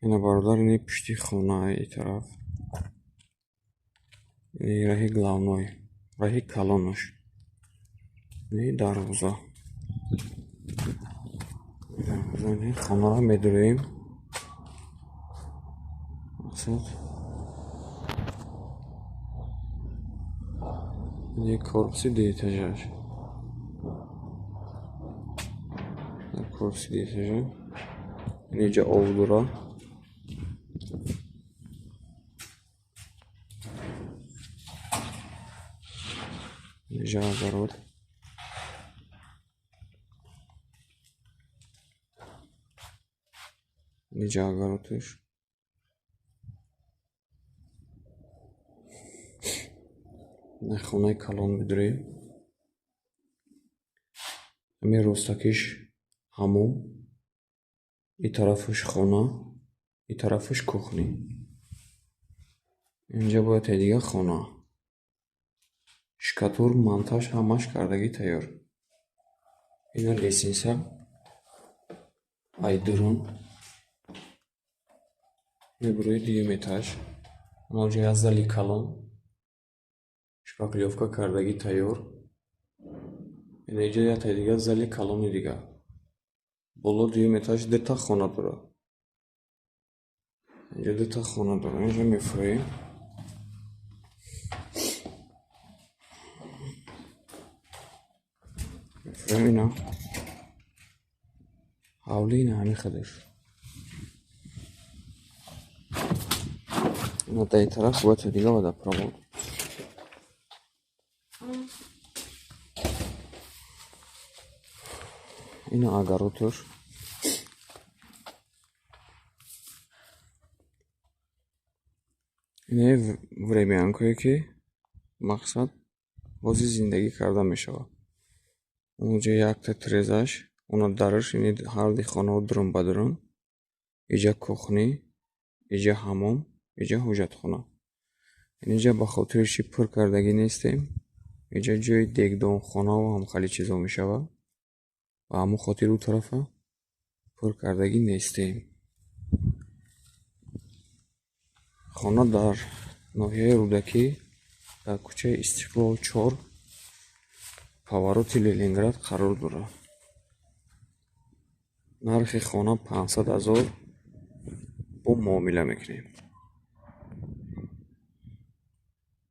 اینا برادر اینه پشتی خونه ای طرف. این راهی главной, راهی کلانش. این دروازه. این خانه را میداریم. مقصد. این کورسی دیتاژش. کورسی دیتاژه. اینجا اولورا. اینجا اگرود. اینجا اگرودش. خونه کلان میداریم. همین روستاکیش همون. این طرفش خونه. این طرفش کухні. اینجا باید دیگه خونه. شکاتور монтаж همش کردگی تیار. اینا لیسینسا. айдурун. میبروی دیگه میتاش. اونجا از دلی کلان. شکاکلیوفکا کردگی تیار. اینجا یا دیگه زلی کلانی دیگه. بالا دیگه میتاش دیتا خونه داره. اینجا دیتا خونه داره. اینجا میفروی. میفروی اینا. حولی اینا همین خدش. اینا در این طرف باید دیگه باید پرامون. اینا اگروتش. اینه времянкое که مقصد بازی زندگی کرده میشود. اونجا یک تا تریزش اونا درش اینه هر دی خانه و درون بدرون. اینجا کухні. اینجا حمام. اینجا حجت خونه. اینجا با خاطرشی پر کردگی نیستیم. اینجا جای دیگدان خانه و هم خیلی چیزا میشود. و همون خاطر اون طرفه پر کردگی نیستیم. خانه در ناحیه رودکی در کوچه استقلال 4 پاوروت لنینگراد قرار داره. نرخ خانه 500,000 با معامله میکنیم.